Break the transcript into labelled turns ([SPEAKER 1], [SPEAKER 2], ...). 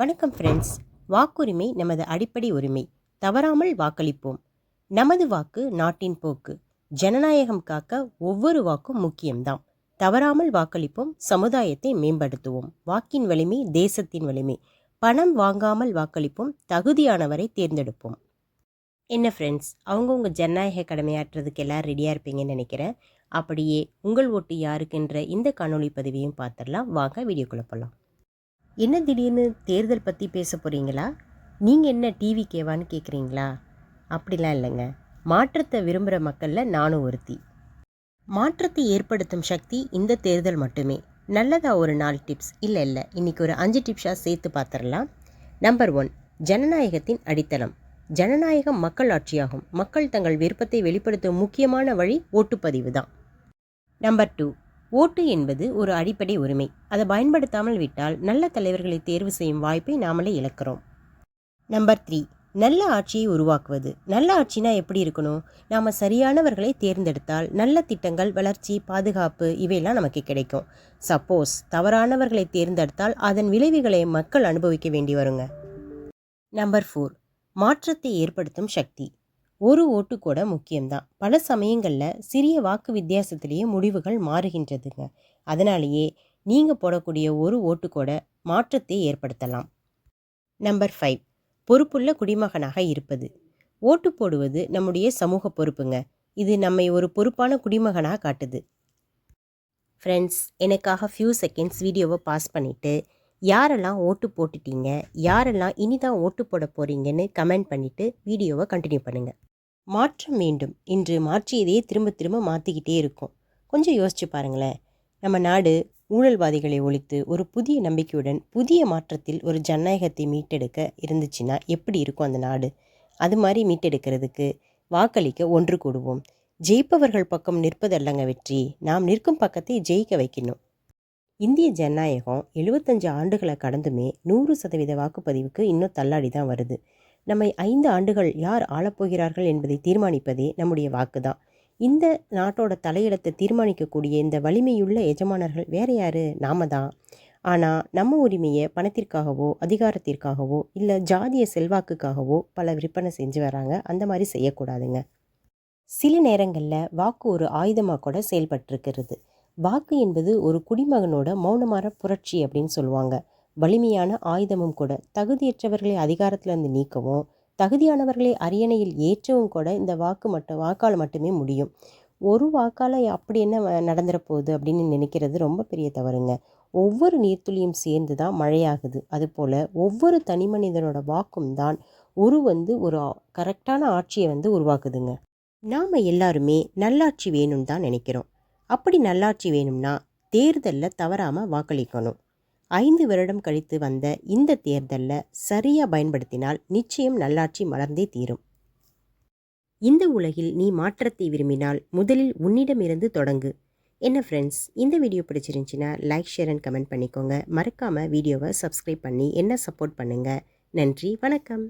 [SPEAKER 1] வணக்கம் ஃப்ரெண்ட்ஸ். வாக்குரிமை நமது அடிப்படை உரிமை. தவறாமல் வாக்களிப்போம். நமது வாக்கு நாட்டின் போக்கு. ஜனநாயகம் காக்க ஒவ்வொரு வாக்கும் முக்கியம்தான். தவறாமல் வாக்களிப்போம். சமுதாயத்தை மேம்படுத்துவோம். வாக்கின் வலிமை தேசத்தின் வலிமை. பணம் வாங்காமல் வாக்களிப்போம். தகுதியானவரை தேர்ந்தெடுப்போம். என்ன ஃப்ரெண்ட்ஸ், அவங்கவுங்க ஜனநாயக கடமையாற்றுறதுக்கு எல்லாம் ரெடியாக இருப்பீங்கன்னு நினைக்கிறேன். அப்படியே உங்கள் ஓட்டு யாருக்குன்ற இந்த காணொளி பதிவையும் பார்த்துடலாம். வாங்க வீடியோக்குள்ள போகலாம். என்ன திடீர்னு தேர்தல் பற்றி பேச போகிறீங்களா? நீங்கள் என்ன டிவி கேவான்னு கேட்குறீங்களா? அப்படிலாம் இல்லைங்க. மாற்றத்தை விரும்புகிற மக்களில் நானும் ஒருத்தி. மாற்றத்தை ஏற்படுத்தும் சக்தி இந்த தேர்தல் மட்டுமே. நல்லதா ஒரு 4 டிப்ஸ்? இல்லை, இன்றைக்கி ஒரு 5 டிப்ஸாக சேர்த்து பார்த்துடலாம். நம்பர் 1, ஜனநாயகத்தின் அடித்தளம். ஜனநாயகம் மக்கள் ஆட்சியாகும். மக்கள் தங்கள் விருப்பத்தை வெளிப்படுத்தும் முக்கியமான வழி ஓட்டுப்பதிவு தான். நம்பர் 2, ஓட்டு என்பது ஒரு அடிப்படை உரிமை. அதை பயன்படுத்தாமல் விட்டால் நல்ல தலைவர்களை தேர்வு செய்யும் வாய்ப்பை நாமளே இழக்கிறோம். நம்பர் 3, நல்ல ஆட்சியை உருவாக்குவது. நல்ல ஆட்சினா எப்படி இருக்கணும்? நாம் சரியானவர்களை தேர்ந்தெடுத்தால் நல்ல திட்டங்கள், வளர்ச்சி, பாதுகாப்பு இவையெல்லாம் நமக்கு கிடைக்கும். சப்போஸ் தவறானவர்களை தேர்ந்தெடுத்தால் அதன் விளைவுகளை மக்கள் அனுபவிக்க வேண்டி வருங்க. நம்பர் 4, மாற்றத்தை ஏற்படுத்தும் சக்தி. ஒரு ஓட்டு கூட முக்கியம்தான். பல சமயங்களில் சிறிய வாக்கு வித்தியாசத்திலேயே முடிவுகள் மாறுகின்றதுங்க. அதனாலேயே நீங்கள் போடக்கூடிய ஒரு ஓட்டு கூட மாற்றத்தை ஏற்படுத்தலாம். நம்பர் 5, பொறுப்புள்ள குடிமகனாக இருப்பது. ஓட்டு போடுவது நம்முடைய சமூக பொறுப்புங்க. இது நம்மை ஒரு பொறுப்பான குடிமகனாக காட்டுது. ஃப்ரெண்ட்ஸ், எனக்காக ஃபியூ செகண்ட்ஸ் வீடியோவை பாஸ் பண்ணிவிட்டு யாரெல்லாம் ஓட்டு போட்டுட்டீங்க, யாரெல்லாம் இனிதான் ஓட்டு போட போகிறீங்கன்னு கமெண்ட் பண்ணிவிட்டு வீடியோவை கண்டினியூ பண்ணுங்கள். மாற்றம் வேண்டும். இன்று மாற்றியதையே திரும்ப திரும்ப மாற்றிக்கிட்டே இருக்கும். கொஞ்சம் யோசிச்சு பாருங்களேன். நம்ம நாடு ஊழல்வாதிகளை ஒழித்து ஒரு புதிய நம்பிக்கையுடன் புதிய மாற்றத்தில் ஒரு ஜனநாயகத்தை மீட்டெடுக்க இருந்துச்சுன்னா எப்படி இருக்கும் அந்த நாடு? அது மாதிரி மீட்டெடுக்கிறதுக்கு வாக்களிக்க ஒன்று கூடுவோம். ஜெயிப்பவர்கள் பக்கம் நிற்பதல்லங்க வெற்றி, நாம் நிற்கும் பக்கத்தை ஜெயிக்க வைக்கணும். இந்திய ஜனநாயகம் 75 ஆண்டுகளை கடந்துமே 100% வாக்குப்பதிவுக்கு இன்னும் தள்ளாடி தான் வருது. நம்மை 5 ஆண்டுகள் யார் ஆளப்போகிறார்கள் என்பதை தீர்மானிப்பதே நம்முடைய வாக்கு தான். இந்த நாட்டோட தலையிடத்தை தீர்மானிக்கக்கூடிய இந்த வலிமையுள்ள எஜமானர்கள் வேறு யார்? நாம தான். ஆனால் நம்ம உரிமையை பணத்திற்காகவோ அதிகாரத்திற்காகவோ இல்லை ஜாதிய செல்வாக்குக்காகவோ பல விற்பனை செஞ்சு வராங்க. அந்த மாதிரி செய்யக்கூடாதுங்க. சில நேரங்களில் வாக்கு ஒரு ஆயுதமாக கூட செயல்பட்டிருக்கிறது. வாக்கு என்பது ஒரு குடிமகனோட மௌனமான புரட்சி அப்படின்னு சொல்லுவாங்க. வலிமையான ஆயுதமும் கூட. தகுதியற்றவர்களை அதிகாரத்திலிருந்து நீக்கவும் தகுதியானவர்களை அரியணையில் ஏற்றவும் கூட இந்த வாக்கால் மட்டுமே முடியும். ஒரு வாக்கால் அப்படி என்ன நடந்துட போகுது அப்படின்னு நினைக்கிறது ரொம்ப பெரிய தவறுங்க. ஒவ்வொரு நீர்த்துளியும் சேர்ந்து தான் மழையாகுது. அதுபோல் ஒவ்வொரு தனி மனிதனோட வாக்கும் தான் ஒரு கரெக்டான ஆட்சியை உருவாக்குதுங்க. நாம் எல்லாருமே நல்லாட்சி வேணும்னு தான் நினைக்கிறோம். அப்படி நல்லாட்சி வேணும்னா தேர்தலில் தவறாமல் வாக்களிக்கணும். 5 வருடம் கழித்து வந்த இந்த தேர்தலில் சரியாக பயன்படுத்தினால் நிச்சயம் நல்லாட்சி மலர்ந்தே தீரும். இந்த உலகில் நீ மாற்றத்தை விரும்பினால் முதலில் உன்னிடமிருந்து தொடங்கு. என்ன ஃப்ரெண்ட்ஸ், இந்த வீடியோ பிடிச்சிருந்துச்சின்னா லைக், ஷேர் அண்ட் கமெண்ட் பண்ணிக்கோங்க. மறக்காமல் வீடியோவை சப்ஸ்கிரைப் பண்ணி என்ன சப்போர்ட் பண்ணுங்கள். நன்றி, வணக்கம்.